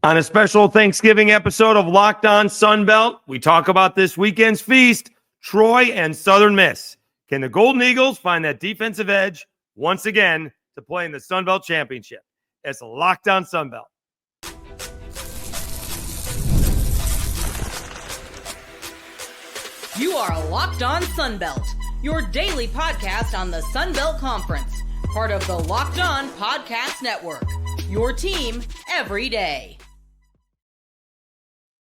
On a special Thanksgiving episode of Locked On Sunbelt, we talk about this weekend's feast, Troy and Southern Miss. Can the Golden Eagles find that defensive edge once again to play in the Sunbelt Championship? It's Locked On Sunbelt. You are Locked On Sunbelt, your daily podcast on the Sunbelt Conference, part of the Locked On Podcast Network, your team every day.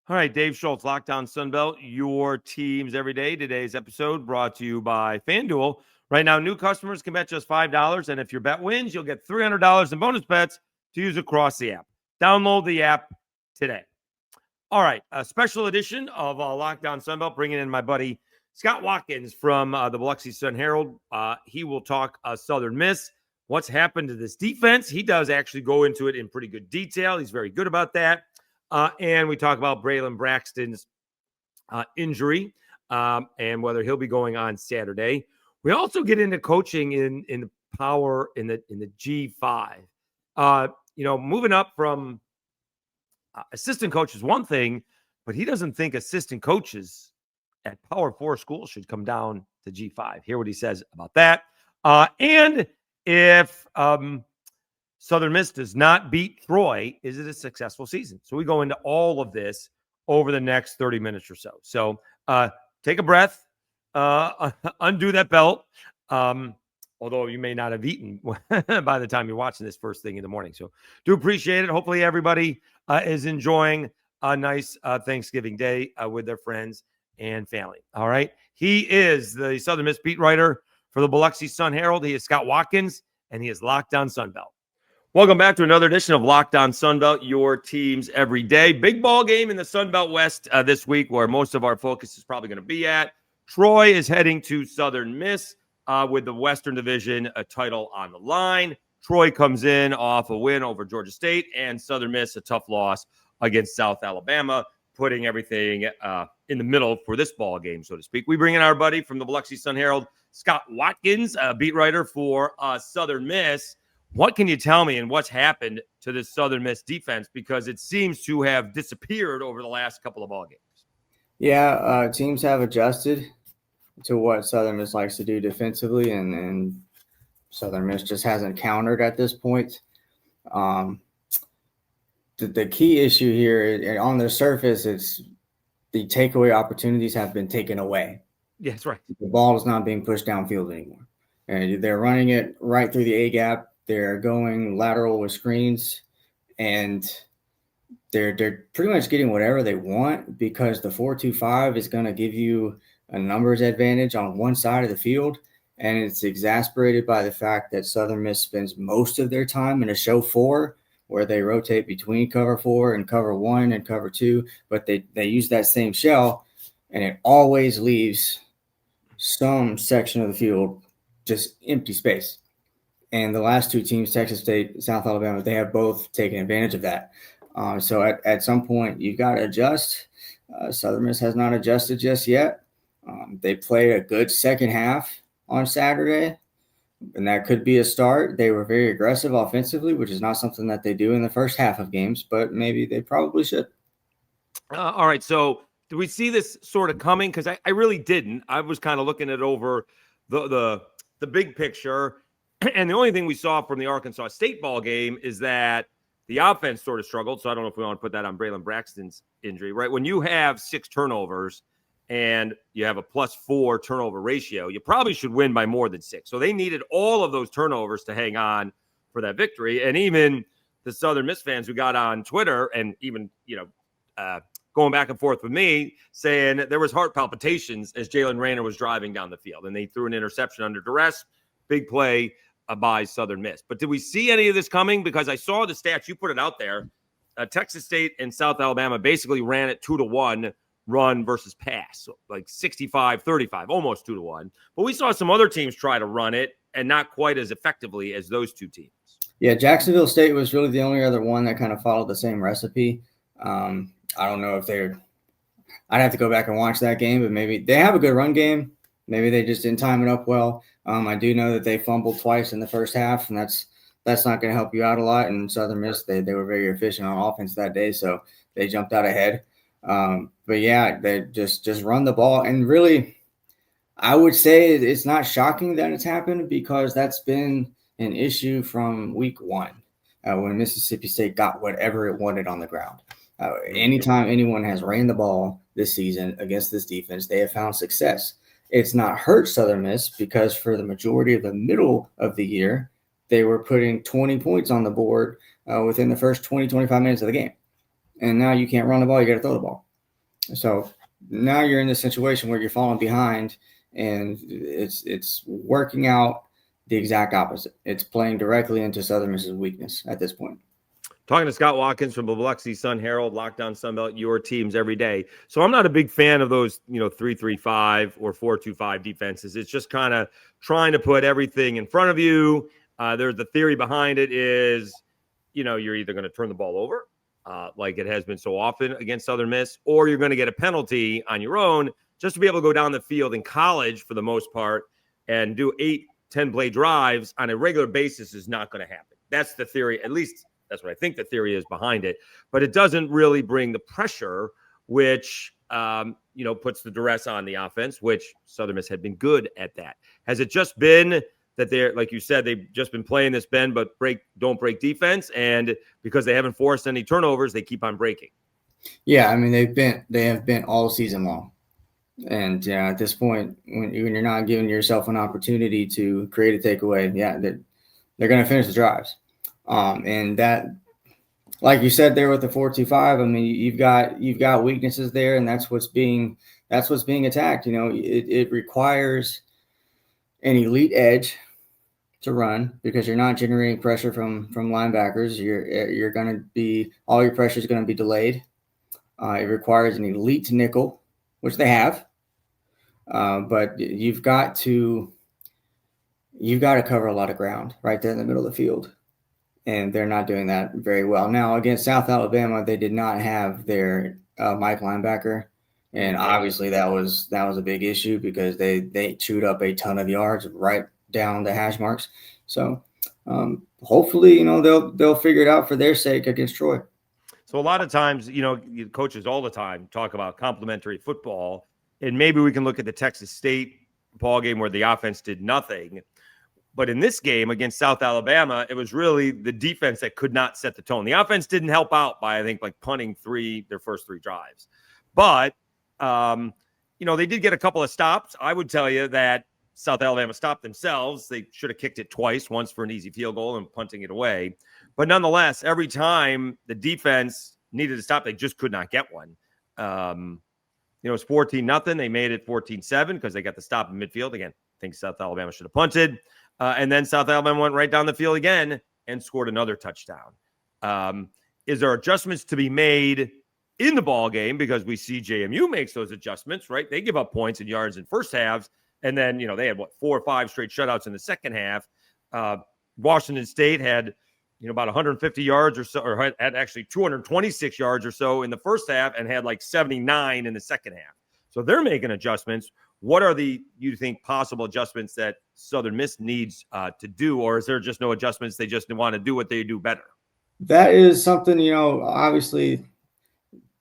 All right, Dave Schultz, Locked On Sunbelt, your teams every day. Today's episode brought to you by FanDuel. Right now, new customers can bet just $5, and if your bet wins, you'll get $300 in bonus bets to use across the app. Download the app today. All right, a special edition of Locked On Sunbelt, bringing in my buddy Scott Watkins from the Biloxi Sun-Herald. He will talk Southern Miss, what's happened to this defense. He does actually go into it in pretty good detail. He's very good about that. And we talk about Braylon Braxton's injury and whether he'll be going on Saturday. We also get into coaching in the power in the G5. Moving up from assistant coach is one thing, but he doesn't think assistant coaches at Power 4 schools should come down to G5. Hear what he says about that. And if Southern Miss does not beat Troy, is it a successful season? So we go into all of this over the next 30 minutes or so. So take a breath, undo that belt, although you may not have eaten by the time you're watching this first thing in the morning. So do appreciate it. Hopefully everybody is enjoying a nice Thanksgiving day with their friends and family. All right. He is the Southern Miss beat writer for the Biloxi Sun-Herald. He is Scott Watkins, and he is Locked On Sunbelt. Welcome back to another edition of Locked On Sunbelt, your teams every day. Big ball game in the Sunbelt West this week, where most of our focus is probably going to be at. Troy is heading to Southern Miss with the Western Division a title on the line. Troy comes in off a win over Georgia State, and Southern Miss a tough loss against South Alabama, putting everything in the middle for this ball game, so to speak. We bring in our buddy from the Biloxi Sun-Herald, Scott Watkins, beat writer for Southern Miss. What can you tell me and what's happened to this Southern Miss defense? Because it seems to have disappeared over the last couple of ball games. Yeah, teams have adjusted to what Southern Miss likes to do defensively, and Southern Miss just hasn't countered at this point. The key issue here, on the surface, it's the takeaway opportunities have been taken away. Yeah, that's right. The ball is not being pushed downfield anymore. And they're running it right through the A-gap. They're going lateral with screens, and they're pretty much getting whatever they want because the 4-2-5 is going to give you a numbers advantage on one side of the field, and it's exasperated by the fact that Southern Miss spends most of their time in a show 4 where they rotate between cover 4 and cover 1 and cover 2, but they use that same shell, and it always leaves some section of the field just empty space. And the last two teams, Texas State, South Alabama, they have both taken advantage of that. So at some point, you've got to adjust. Southern Miss has not adjusted just yet. They played a good second half on Saturday, and that could be a start. They were very aggressive offensively, which is not something that they do in the first half of games, but maybe they probably should. All right, so do we see this sort of coming? Because I really didn't. I was kind of looking at over the big picture. And the only thing we saw from the Arkansas State ball game is that the offense sort of struggled. So I don't know if we want to put that on Braylon Braxton's injury, right? When you have 6 turnovers and you have a +4 turnover ratio, you probably should win by more than 6. So they needed all of those turnovers to hang on for that victory. And even the Southern Miss fans who got on Twitter and even, going back and forth with me saying there was heart palpitations as Jalen Rayner was driving down the field and they threw an interception under duress. Big play by Southern Miss. But did we see any of this coming? Because I saw the stats, you put it out there. Texas State and South Alabama basically ran it 2-1 run versus pass, so like 65-35, almost 2-1. But we saw some other teams try to run it and not quite as effectively as those two teams. Yeah, Jacksonville State was really the only other one that kind of followed the same recipe. I don't know if I'd have to go back and watch that game, but maybe they have a good run game. Maybe they just didn't time it up well. I do know that they fumbled twice in the first half, and that's that's not going to help you out a lot. And Southern Miss, they were very efficient on offense that day, so they jumped out ahead. But yeah, they just run the ball. And really, I would say it's not shocking that it's happened because that's been an issue from week one when Mississippi State got whatever it wanted on the ground. Anytime anyone has ran the ball this season against this defense, they have found success. It's not hurt Southern Miss because for the majority of the middle of the year, they were putting 20 points on the board within the first 20, 25 minutes of the game. And now you can't run the ball, you got to throw the ball. So now you're in this situation where you're falling behind, and it's working out the exact opposite. It's playing directly into Southern Miss's weakness at this point. Talking to Scott Watkins from Biloxi Sun Herald, Lockdown Sunbelt, your teams every day. So I'm not a big fan of those, 3-3-5 or 4-2-5 defenses. It's just kind of trying to put everything in front of you. There's the theory behind it is, you're either going to turn the ball over, like it has been so often against Southern Miss, or you're going to get a penalty on your own just to be able to go down the field in college for the most part and do 8-10 play drives on a regular basis is not going to happen. That's the theory, at least. That's what I think the theory is behind it. But it doesn't really bring the pressure, which, puts the duress on the offense, which Southern Miss had been good at that. Has it just been that they're, like you said, they've just been playing this bend but don't break defense, and because they haven't forced any turnovers, they keep on breaking? Yeah, I mean, they have been all season long. And at this point, when you're not giving yourself an opportunity to create a takeaway, they're going to finish the drives. And that, like you said there with the 4-2-5, I mean, you've got weaknesses there, and that's what's being attacked. It requires an elite edge to run because you're not generating pressure from linebackers. You're going to be, all your pressure is going to be delayed. It requires an elite nickel, which they have, but you've got to cover a lot of ground right there in the middle of the field. And they're not doing that very well. Now, against South Alabama, they did not have their Mike linebacker. And obviously that was a big issue because they chewed up a ton of yards right down the hash marks. So hopefully, they'll figure it out for their sake against Troy. So a lot of times, coaches all the time talk about complementary football. And maybe we can look at the Texas State ball game where the offense did nothing. But in this game against South Alabama, it was really the defense that could not set the tone. The offense didn't help out by, I think, like punting their first 3 drives. But, they did get a couple of stops. I would tell you that South Alabama stopped themselves. They should have kicked it twice, once for an easy field goal and punting it away. But nonetheless, every time the defense needed to stop, they just could not get one. It was 14-0. They made it 14-7 because they got the stop in midfield. Again, I think South Alabama should have punted. And then South Alabama went right down the field again and scored another touchdown. Is there adjustments to be made in the ball game? Because we see JMU makes those adjustments, right? They give up points and yards in first halves. And then, they had 4 or 5 straight shutouts in the second half. Washington State had, about 150 yards or so, or had actually 226 yards or so in the first half and had like 79 in the second half. So they're making adjustments. What are you think, possible adjustments that Southern Miss needs to do? Or is there just no adjustments? They just want to do what they do better? That is something, obviously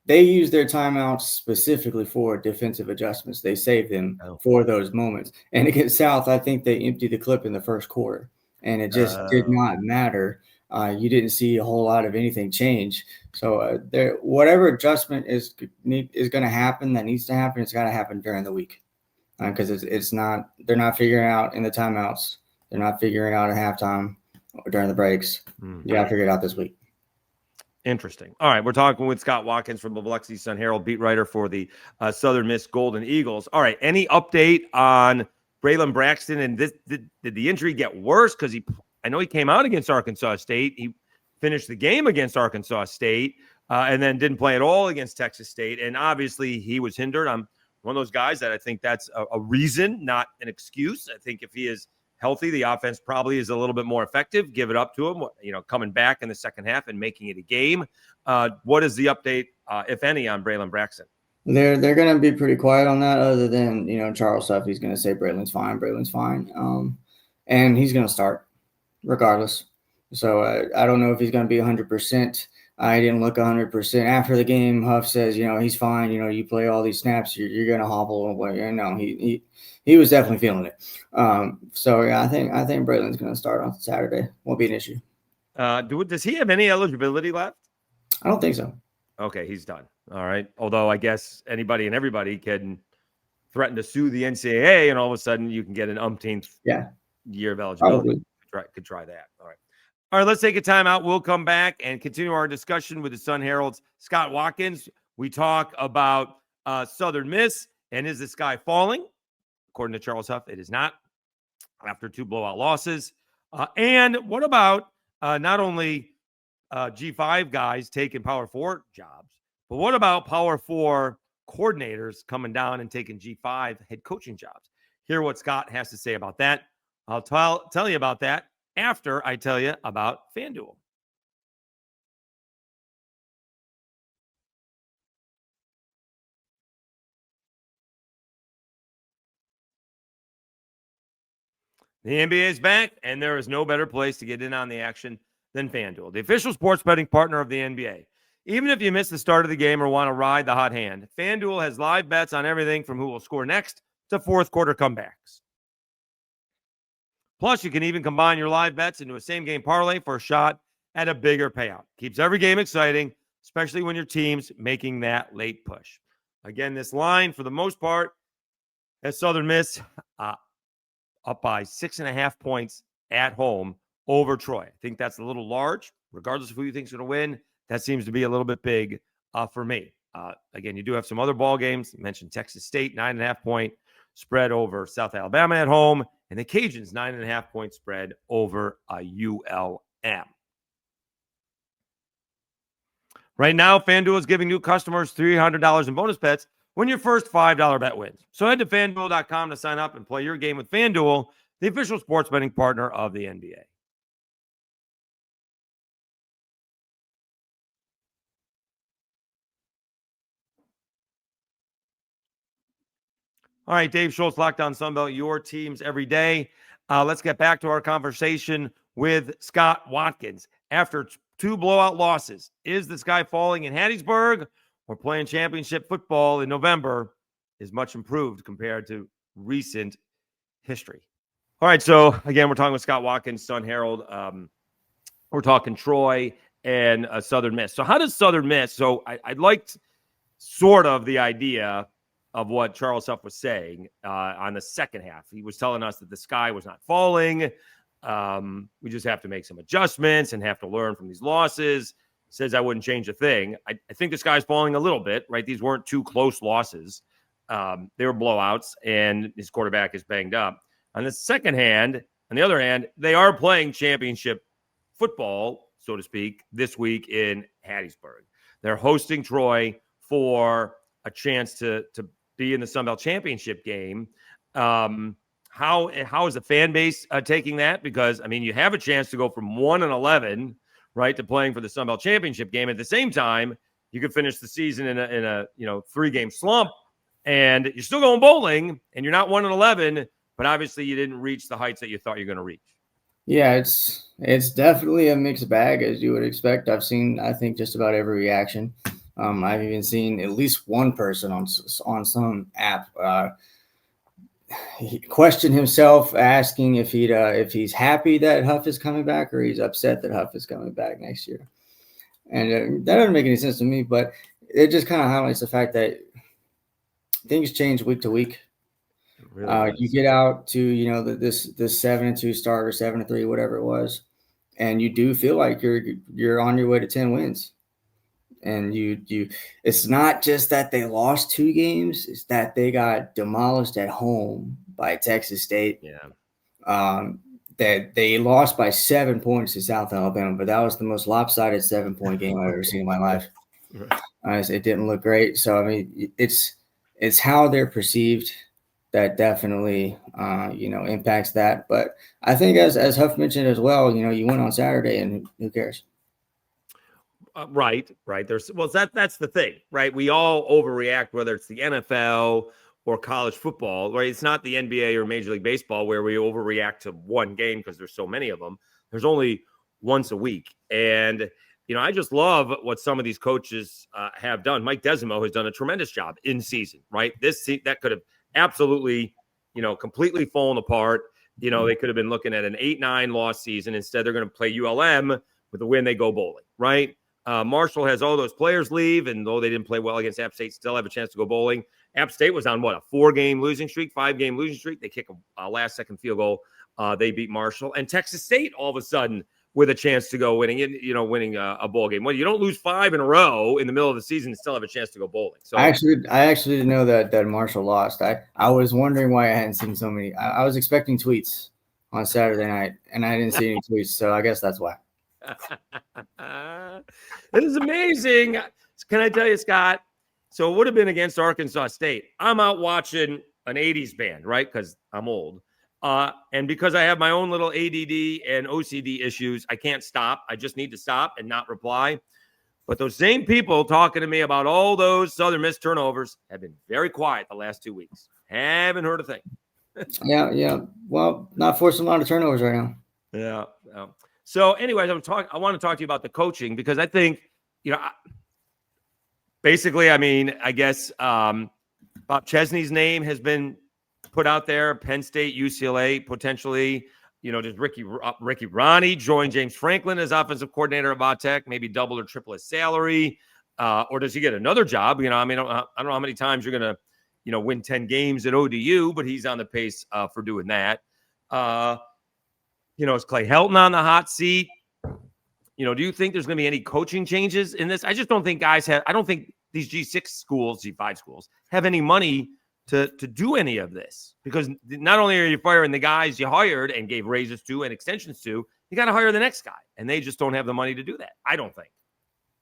they use their timeouts specifically for defensive adjustments. They save them for those moments. And against South, I think they emptied the clip in the first quarter. And it just did not matter. You didn't see a whole lot of anything change. So whatever adjustment is going to happen, that needs to happen, it's got to happen during the week. Because they're not figuring out in the timeouts. They're not figuring out at halftime or during the breaks. You got to figure it out this week. Interesting. All right. We're talking with Scott Watkins from the Biloxi Sun Herald, beat writer for the Southern Miss Golden Eagles. All right. Any update on Braylon Braxton? And did the injury get worse? Because I know he came out against Arkansas State. He finished the game against Arkansas State and then didn't play at all against Texas State. And obviously he was hindered. I'm one of those guys that I think that's a reason, not an excuse. I think if he is healthy, the offense probably is a little bit more effective. Give it up to him, coming back in the second half and making it a game. What is the update, if any, on Braylon Braxton? They're going to be pretty quiet on that, other than, Charles Huff. He's going to say Braylon's fine. And he's going to start regardless. So I don't know if he's going to be 100%. I didn't look 100%. After the game, Huff says, he's fine. You play all these snaps, you're going to hobble away. No, he was definitely feeling it. So yeah, I think Braylon's going to start on Saturday. Won't be an issue. Does he have any eligibility left? I don't think so. Okay, he's done. All right. Although I guess anybody and everybody can threaten to sue the NCAA, and all of a sudden you can get an umpteenth year of eligibility. Could try that. All right. All right, let's take a time out. We'll come back and continue our discussion with the Sun Herald's Scott Watkins. We talk about Southern Miss and is the sky falling? According to Charles Huff, it is not after 2 blowout losses. And what about not only G5 guys taking Power 4 jobs, but what about Power 4 coordinators coming down and taking G5 head coaching jobs? Hear what Scott has to say about that. I'll tell you about that after I tell you about FanDuel. The NBA is back, and there is no better place to get in on the action than FanDuel, the official sports betting partner of the NBA. Even if you miss the start of the game or want to ride the hot hand, FanDuel has live bets on everything from who will score next to fourth quarter comebacks. Plus, you can even combine your live bets into a same-game parlay for a shot at a bigger payout. Keeps every game exciting, especially when your team's making that late push. Again, this line, for the most part, has Southern Miss up by 6.5 points at home over Troy. I think that's a little large, regardless of who you think is going to win. That seems to be a little bit big for me. Again, you do have some other ball games. You mentioned Texas State, 9.5 point spread over South Alabama at home, and the Cajuns 9.5 point spread over ULM. Right now, FanDuel is giving new customers $300 in bonus bets when your first $5 bet wins. So head to FanDuel.com to sign up and play your game with FanDuel, the official sports betting partner of the NBA. All right, Dave Schultz, Locked On Sunbelt, your teams every day. Let's get back to our conversation with Scott Watkins. After 2 blowout losses, is the sky falling in Hattiesburg, or playing championship football in November is much improved compared to recent history? All right, so again, we're talking with Scott Watkins, Sun Herald. We're talking Troy and Southern Miss. So how does Southern Miss? So I liked sort of the idea of what Charles Huff was saying on the second half. He was telling us that the sky was not falling. We just have to make some adjustments and have to learn from these losses. Says I wouldn't change a thing. I think the sky's falling a little bit, right? These weren't 2 close losses. They were blowouts, and his quarterback is banged up. On the other hand, they are playing championship football, so to speak, this week in Hattiesburg. They're hosting Troy for a chance to be in the Sun Belt Championship game. How is the fan base taking that? Because, I mean, you have a chance to go from 1-11, right, to playing for the Sun Belt Championship game. At the same time, you could finish the season in a 3-game slump, and you're still going bowling, and you're not 1-11, but obviously you didn't reach the heights that you thought you were going to reach. Yeah, it's definitely a mixed bag, as you would expect. I've seen, I think, just about every reaction. I've even seen at least one person on some app he questioned himself, asking if he's happy that Huff is coming back or he's upset that Huff is coming back next year. And that doesn't make any sense to me, but it just kind of highlights the fact that things change week to week. Really you get out to this 7-2 start or 7-3, whatever it was, and you do feel like you're on your way to 10 wins. And it's not just that they lost 2 games, it's that they got demolished at home by Texas State. Yeah. That they lost by 7 points to South Alabama, but that was the most lopsided 7-point game I've ever seen in my life. Right. It didn't look great. So, I mean, it's how they're perceived that definitely, impacts that. But I think as Huff mentioned as well, you went on Saturday and who cares? Right. That's the thing, right? We all overreact, whether it's the NFL or college football, right? It's not the NBA or Major League Baseball where we overreact to one game because there's so many of them. There's only once a week. And, I just love what some of these coaches have done. Mike Desimo has done a tremendous job in season, right? That could have absolutely, completely fallen apart. They could have been looking at an 8-9 loss season. Instead, they're going to play ULM with a win. They go bowling, right? Marshall has all those players leave, and though they didn't play well against App State, still have a chance to go bowling. App State was on a 5-game losing streak. They kick a last-second field goal. They beat Marshall, and Texas State all of a sudden with a chance to go winning a bowl game. Well, you don't lose 5 in a row in the middle of the season and still have a chance to go bowling. So I actually didn't know that Marshall lost. I was wondering why I hadn't seen so many. I was expecting tweets on Saturday night, and I didn't see any tweets, so I guess that's why. It is amazing. Can I tell you, Scott? So it would have been against Arkansas State. I'm out watching an 80s band, right? Because I'm old. And because I have my own little ADD and OCD issues, I can't stop. I just need to stop and not reply. But those same people talking to me about all those Southern Miss turnovers have been very quiet the last 2 weeks. Haven't heard a thing. Yeah. Well, not forcing a lot of turnovers right now. Yeah. So anyways, I want to talk to you about the coaching because I think, basically, I guess Bob Chesney's name has been put out there. Penn State, UCLA, potentially, does Ricky Ronnie join James Franklin as offensive coordinator at Vatech, maybe double or triple his salary? Or does he get another job? I don't know how many times you're going to, win 10 games at ODU, but he's on the pace for doing that. Is Clay Helton on the hot seat? Do you think there's going to be any coaching changes in this? I just don't think I don't think these G6 schools, G5 schools have any money to do any of this, because not only are you firing the guys you hired and gave raises to and extensions to, you got to hire the next guy, and they just don't have the money to do that. I don't think.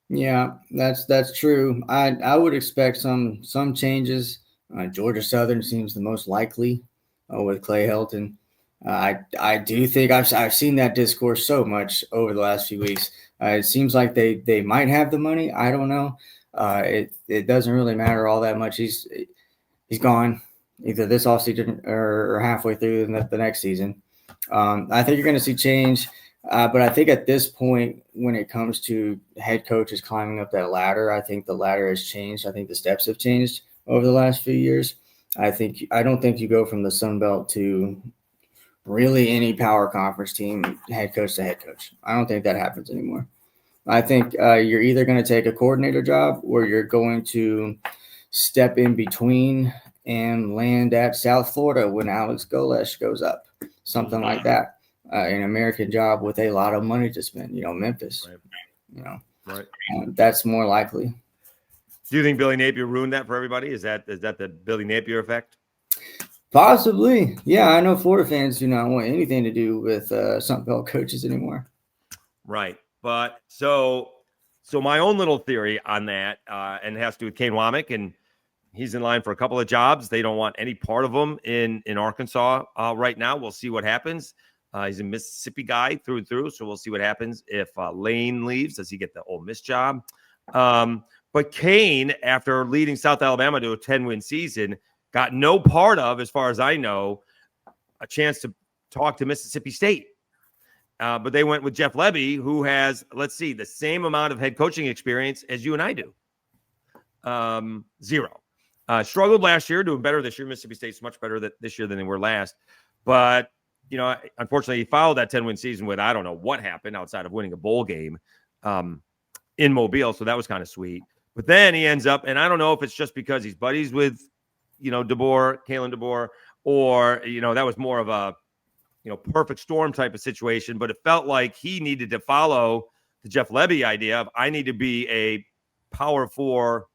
Yeah, that's true. I would expect some changes. Georgia Southern seems the most likely with Clay Helton. I do think I've seen that discourse so much over the last few weeks. It seems like they might have the money. I don't know. It doesn't really matter all that much. He's gone either this offseason or halfway through the next season. I think you're going to see change, but I think at this point, when it comes to head coaches climbing up that ladder, I think the ladder has changed. I think the steps have changed over the last few years. I don't think you go from the Sun Belt to really any power conference team, head coach to head coach. I don't think that happens anymore. I think you're either going to take a coordinator job or you're going to step in between and land at South Florida when Alex Golesh goes up, something like that. An American job with a lot of money to spend, Memphis, right. That's more likely. Do you think Billy Napier ruined that for everybody? Is that the Billy Napier effect? Possibly. Yeah, I know Florida fans do not want anything to do with Sun Belt coaches anymore. Right. But so my own little theory on that, and it has to do with Kane Womack, and he's in line for a couple of jobs. They don't want any part of him in Arkansas right now. We'll see what happens. He's a Mississippi guy through and through, so we'll see what happens if Lane leaves. Does he get the Ole Miss job? But Kane, after leading South Alabama to a 10-win season, got no part of, as far as I know, a chance to talk to Mississippi State. But they went with Jeff Levy, who has, the same amount of head coaching experience as you and I do. 0. Struggled last year, doing better this year. Mississippi State's much better this year than they were last. But, unfortunately, he followed that 10-win season with, I don't know what happened outside of winning a bowl game in Mobile. So that was kind of sweet. But then he ends up, and I don't know if it's just because he's buddies with, Kalen DeBoer, or, that was more of a, perfect storm type of situation. But it felt like he needed to follow the Jeff Levy idea of, I need to be a Power 4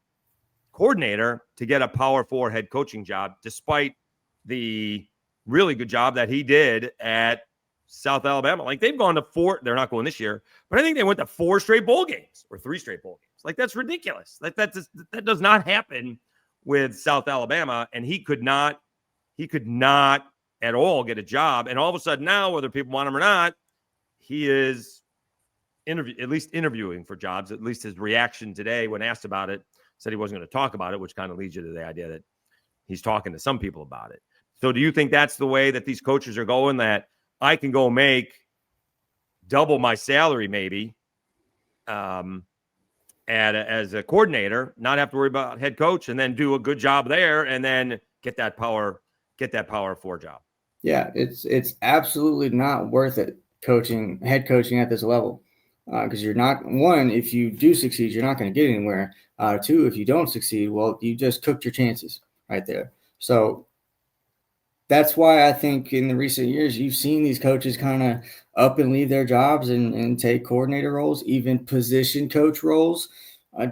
coordinator to get a Power 4 head coaching job, despite the really good job that he did at South Alabama. Like, they've gone to 4, they're not going this year, but I think they went to 4 straight bowl games or 3 straight bowl games. Like, that's ridiculous. Like, that does not happen with South Alabama. And he could not at all get a job. And all of a sudden now, whether people want him or not, he is at least interviewing for jobs. At least his reaction today when asked about it, said he wasn't going to talk about it, which kind of leads you to the idea that he's talking to some people about it. So do you think that's the way that these coaches are going, that I can go make double my salary maybe as a coordinator, not have to worry about head coach, and then do a good job there, and then get that power 4 job. Yeah, it's absolutely not worth it head coaching at this level, because you're not, one, if you do succeed, you're not going to get anywhere. Two, if you don't succeed, well, you just cooked your chances right there. So that's why I think in the recent years you've seen these coaches kind of up and leave their jobs and take coordinator roles, even position coach roles.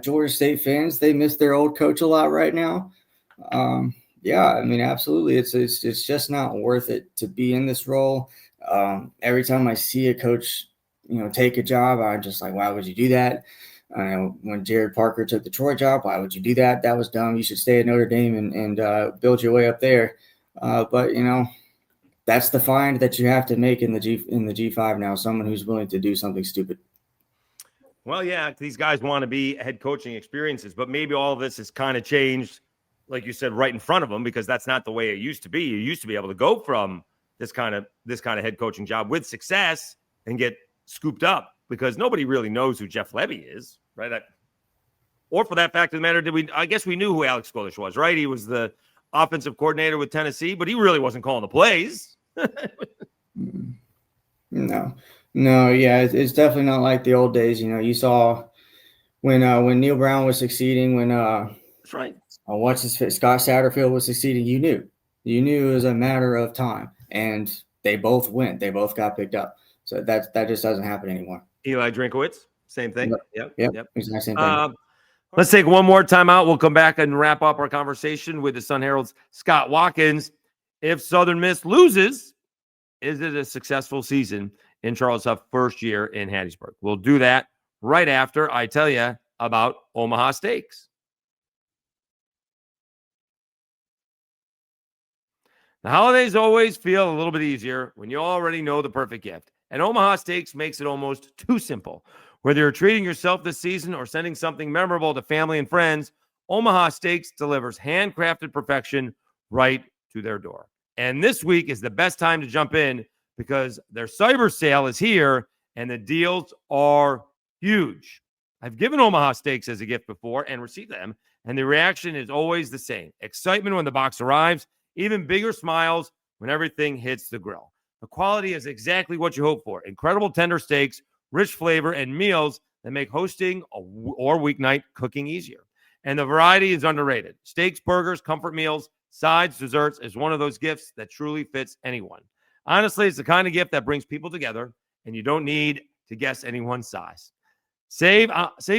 Georgia State fans, they miss their old coach a lot right now. Yeah, I mean, absolutely. It's just not worth it to be in this role. Every time I see a coach, take a job, I'm just like, why would you do that? When Jared Parker took the Troy job, why would you do that? That was dumb. You should stay at Notre Dame and build your way up there. But that's the find that you have to make in the G5 now. Someone who's willing to do something stupid. Well, yeah, these guys want to be head coaching experiences, but maybe all of this has kind of changed, like you said, right in front of them, because that's not the way it used to be. You used to be able to go from this kind of head coaching job with success and get scooped up, because nobody really knows who Jeff Levy is, right? Or for that fact of the matter, I guess we knew who Alex Golish was, right? He was the offensive coordinator with Tennessee, but he really wasn't calling the plays. No, yeah, it's definitely not like the old days. You saw when Neil Brown was succeeding, when that's right. Scott Satterfield was succeeding. You knew it was a matter of time, and they both went. They both got picked up. So that just doesn't happen anymore. Eli Drinkowitz, same thing. Yep. Exactly same thing. Let's take one more time out. We'll come back and wrap up our conversation with the Sun Herald's Scott Watkins. If Southern Miss loses, is it a successful season in Charles Huff's first year in Hattiesburg? We'll do that right after I tell you about Omaha Steaks. The holidays always feel a little bit easier when you already know the perfect gift. And Omaha Steaks makes it almost too simple. Whether you're treating yourself this season or sending something memorable to family and friends, Omaha Steaks delivers handcrafted perfection right to their door. And this week is the best time to jump in, because their cyber sale is here and the deals are huge. I've given Omaha Steaks as a gift before and received them, and the reaction is always the same. Excitement when the box arrives, even bigger smiles when everything hits the grill. The quality is exactly what you hope for. Incredible tender steaks, rich flavor, and meals that make hosting or weeknight cooking easier. And the variety is underrated. Steaks, burgers, comfort meals, sides, desserts is one of those gifts that truly fits anyone. Honestly, it's the kind of gift that brings people together, and you don't need to guess anyone's size. Save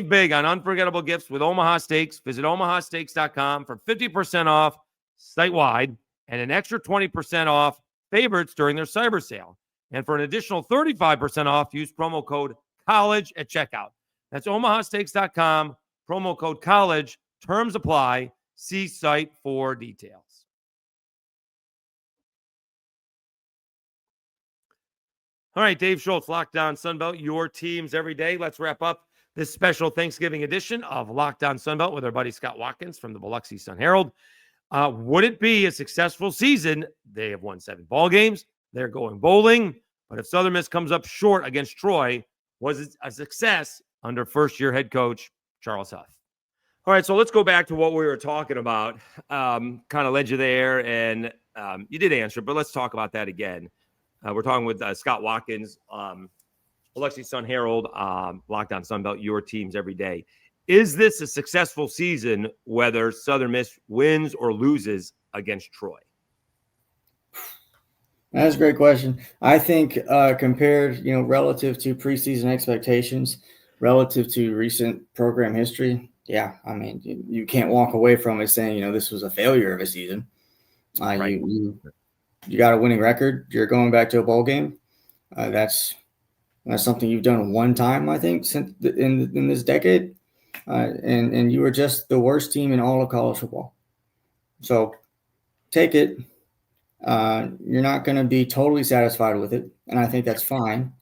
big on unforgettable gifts with Omaha Steaks. Visit omahasteaks.com for 50% off site-wide and an extra 20% off favorites during their cyber sale. And for an additional 35% off, use promo code COLLEGE at checkout. That's omahasteaks.com, promo code COLLEGE. Terms apply. See site for details. All right, Dave Schultz, Locked On Sunbelt, your teams every day. Let's wrap up this special Thanksgiving edition of Locked On Sunbelt with our buddy Scott Watkins from the Biloxi Sun-Herald. Would it be a successful season? They have won 7 ball games. They're going bowling. But if Southern Miss comes up short against Troy, was it a success under first-year head coach Charles Huff? All right, so let's go back to what we were talking about. Kind of led you there, and you did answer, but let's talk about that again. We're talking with Scott Watkins, Biloxi Sun-Herald, Locked On Sunbelt, your teams every day. Is this a successful season, whether Southern Miss wins or loses against Troy? That's a great question. I think compared, relative to preseason expectations, relative to recent program history, yeah, I mean, you can't walk away from it saying, this was a failure of a season. Right. You got a winning record. You're going back to a bowl game. That's something you've done one time, I think, since in this decade. And you were just the worst team in all of college football. So take it. You're not going to be totally satisfied with it, and I think that's fine.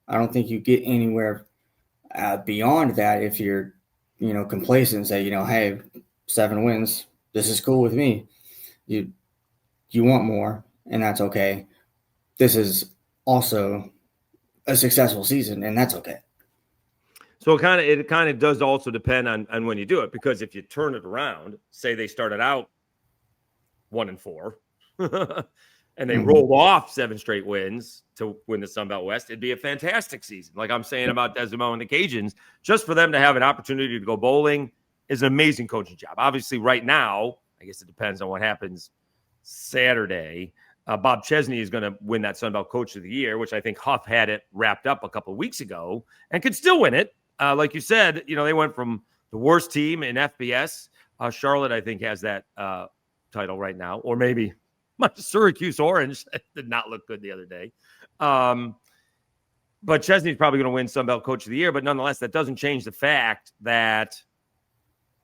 I don't think you get anywhere beyond that if you're, complacent and say, hey, 7 wins, this is cool with me. You want more, and that's okay. This is also a successful season, and that's okay. So it kind of does also depend on when you do it, because if you turn it around, say they started out 1-4 and they rolled off 7 straight wins to win the Sun Belt West, it'd be a fantastic season. Like I'm saying about Desimo and the Cajuns, just for them to have an opportunity to go bowling is an amazing coaching job. Obviously, right now, I guess it depends on what happens Saturday. Bob Chesney is going to win that Sun Belt Coach of the Year, which I think Huff had it wrapped up a couple of weeks ago and could still win it. Like you said, they went from the worst team in FBS. Charlotte, I think, has that title right now, or maybe Syracuse Orange did not look good the other day. But Chesney's probably going to win Sun Belt Coach of the Year. But nonetheless, that doesn't change the fact that,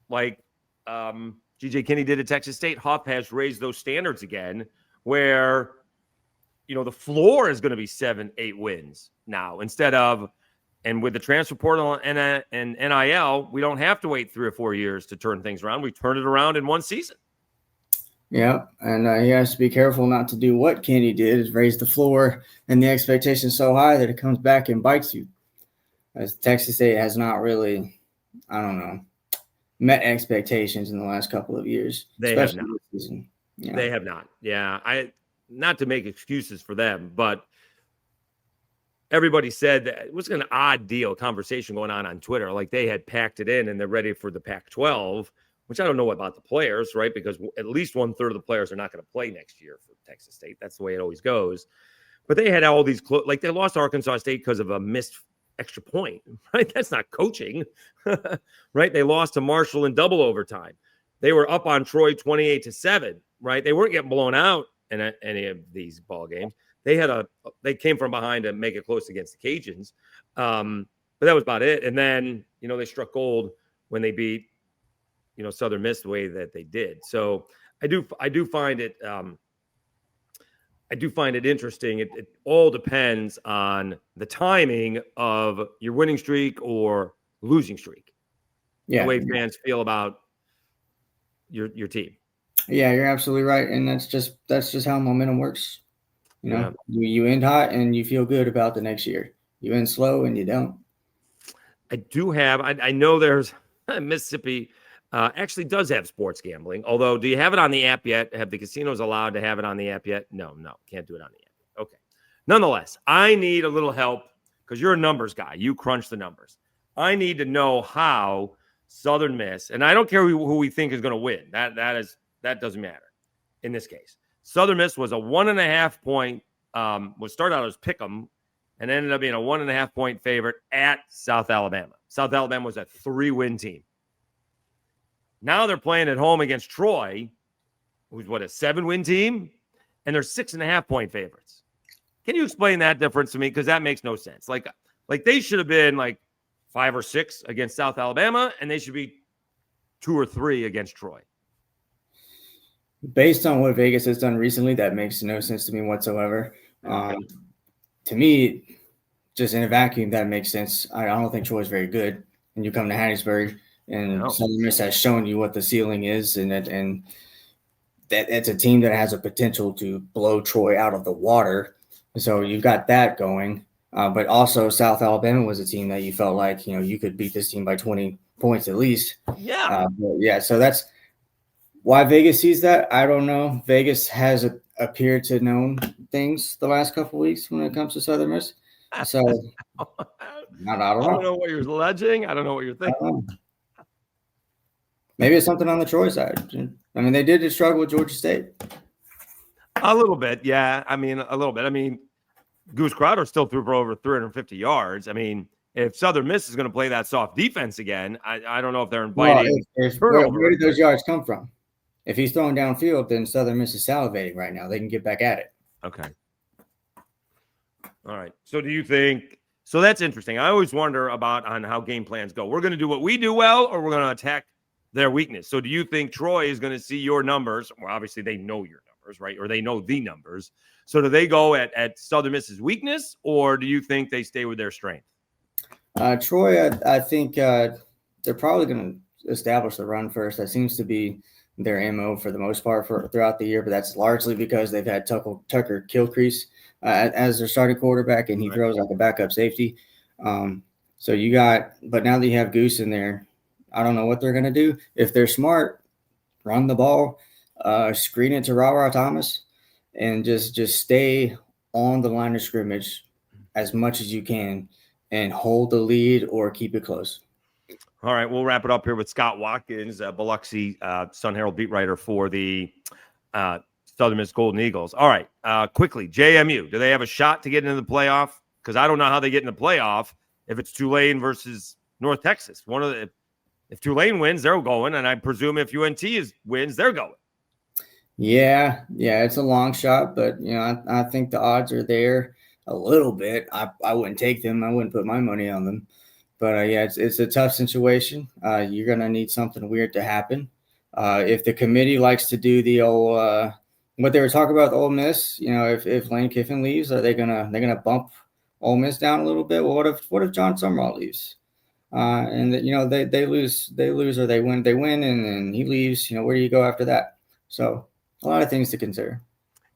like G.J. Kinney did at Texas State, Huff has raised those standards again, where the floor is going to be 7-8 wins now instead of. And with the transfer portal and NIL, we don't have to wait 3 or 4 years to turn things around. We turn it around in one season. Yeah, and he has to be careful not to do what Kenny did, is raise the floor and the expectation so high that it comes back and bites you. As Texas State has not really, met expectations in the last couple of years. They have not. This season. Yeah. They have not. Yeah, not to make excuses for them, but everybody said that it was an odd conversation going on Twitter. Like they had packed it in and they're ready for the Pac-12, which I don't know about the players, right? Because at least 1/3 of the players are not going to play next year for Texas State. That's the way it always goes. But they had all these like they lost to Arkansas State because of a missed extra point, right? That's not coaching, right? They lost to Marshall in double overtime. They were up on Troy 28-7, right? They weren't getting blown out in any of these ball games. They came from behind to make it close against the Cajuns. But that was about it. And then, they struck gold when they beat, Southern Miss the way that they did. So I do find it interesting. It all depends on the timing of your winning streak or losing streak. Yeah. The way fans feel about your team. Yeah, you're absolutely right. And that's just how momentum works. You end hot and you feel good about the next year. You end slow and you don't. I know there's Mississippi actually does have sports gambling. Although, do you have it on the app yet? Have the casinos allowed to have it on the app yet? No, can't do it on the app. Okay. Nonetheless, I need a little help because you're a numbers guy. You crunch the numbers. I need to know how Southern Miss, and I don't care who we think is going to win. That doesn't matter in this case. Southern Miss was a 1.5 point, started out as pick'em and ended up being a 1.5 point favorite at South Alabama. South Alabama was a 3-win team. Now they're playing at home against Troy, who's a 7-win team, and they're 6.5 point favorites. Can you explain that difference to me? Because that makes no sense. Like they should have been like 5 or 6 against South Alabama, and they should be 2 or 3 against Troy. Based on what Vegas has done recently, that makes no sense to me whatsoever. To me, just in a vacuum, that makes sense. I don't think Troy's very good. And you come to Hattiesburg, and Southern Miss has shown you what the ceiling is, and that it's a team that has a potential to blow Troy out of the water. So you've got that going. But also South Alabama was a team that you felt like, you could beat this team by 20 points at least. Yeah. So that's why Vegas sees that. I don't know. Vegas has appeared to know things the last couple of weeks when it comes to Southern Miss. So I don't know what you're alleging. I don't know what you're thinking. Maybe it's something on the Troy side. I mean, they did struggle with Georgia State. A little bit, yeah. I mean, a little bit. I mean, Goose Crowder still threw for over 350 yards. I mean, if Southern Miss is going to play that soft defense again, I don't know if they're inviting. Where did those yards come from? If he's throwing downfield, then Southern Miss is salivating right now. They can get back at it. Okay. All right. So do you think – so that's interesting. I always wonder on how game plans go. We're going to do what we do well, or we're going to attack their weakness. So do you think Troy is going to see your numbers? Well, obviously they know your numbers, right? Or they know the numbers. So do they go at Southern Miss's weakness, or do you think they stay with their strength? Troy, I think they're probably going to establish the run first. That seems to be their MO for the most part throughout the year, but that's largely because they've had Tucker Kilcrease as their starting quarterback, and he throws like a backup safety. But now that you have Goose in there, I don't know what they're going to do. If they're smart, run the ball, screen it to Ra Thomas, and just stay on the line of scrimmage as much as you can and hold the lead or keep it close. All right, we'll wrap it up here with Scott Watkins, Biloxi Sun Herald beat writer for the Southern Miss Golden Eagles. All right, quickly, JMU, do they have a shot to get into the playoff? Because I don't know how they get in the playoff if it's Tulane versus North Texas. If Tulane wins, they're going, and I presume if UNT wins, they're going. Yeah, it's a long shot, but I think the odds are there a little bit. I wouldn't take them. I wouldn't put my money on them. But it's a tough situation. You're gonna need something weird to happen. If the committee likes to do the old what they were talking about with Ole Miss, if Lane Kiffin leaves, are they gonna bump Ole Miss down a little bit? Well, what if John Summerall leaves? And they lose or they win, and then he leaves. Where do you go after that? So a lot of things to consider.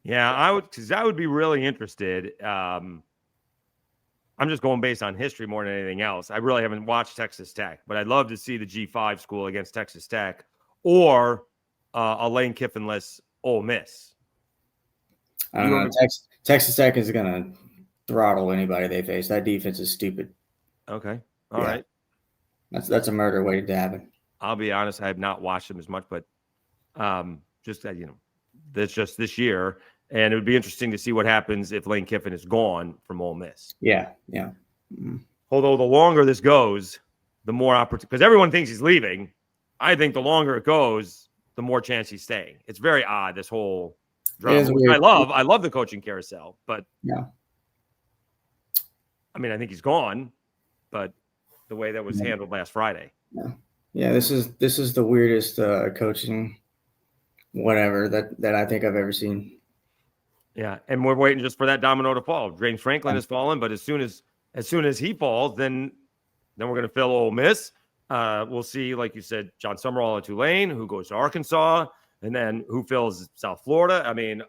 Yeah, I would be really interested. I'm just going based on history more than anything else. I really haven't watched Texas Tech, but I'd love to see the G5 school against Texas Tech or a Lane Kiffin-less Ole Miss. I don't know. Texas Tech is going to throttle anybody they face. That defense is stupid. Okay. All right. That's a murder waiting to happen. I'll be honest, I have not watched them as much, but that's just this year. And it would be interesting to see what happens if Lane Kiffin is gone from Ole Miss. Yeah. Mm-hmm. Although the longer this goes, the more opportunity, because everyone thinks he's leaving. I think the longer it goes, the more chance he's staying. It's very odd, this whole drama. I love the coaching carousel, but I mean, I think he's gone, but the way that was handled last Friday. Yeah, this is the weirdest coaching whatever that I think I've ever seen. Yeah, and we're waiting just for that domino to fall. James Franklin has fallen, but as soon as he falls, then we're going to fill Ole Miss. We'll see, like you said, John Summerall at Tulane, who goes to Arkansas, and then who fills South Florida. I mean,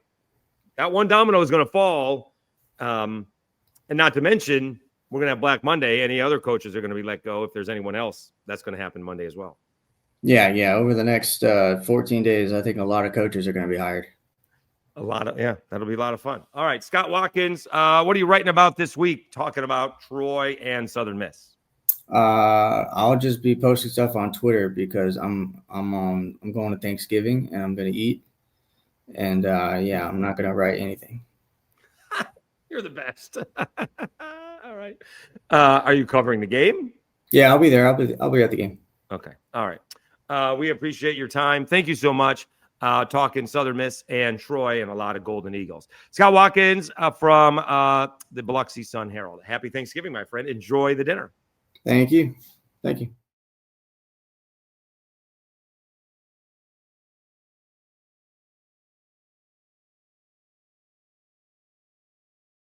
that one domino is going to fall, and not to mention we're going to have Black Monday. Any other coaches are going to be let go. If there's anyone else, that's going to happen Monday as well. Yeah. Over the next 14 days, I think a lot of coaches are going to be hired. That'll be a lot of fun. All right, Scott Watkins, what are you writing about this week? Talking about Troy and Southern Miss. I'll just be posting stuff on Twitter because I'm going to Thanksgiving and I'm going to eat, and I'm not going to write anything. You're the best. All right. Are you covering the game? Yeah, I'll be there. I'll be at the game. Okay. All right. We appreciate your time. Thank you so much. Talking Southern Miss and Troy and a lot of Golden Eagles. Scott Watkins from the Biloxi Sun Herald. Happy Thanksgiving, my friend. Enjoy the dinner. Thank you.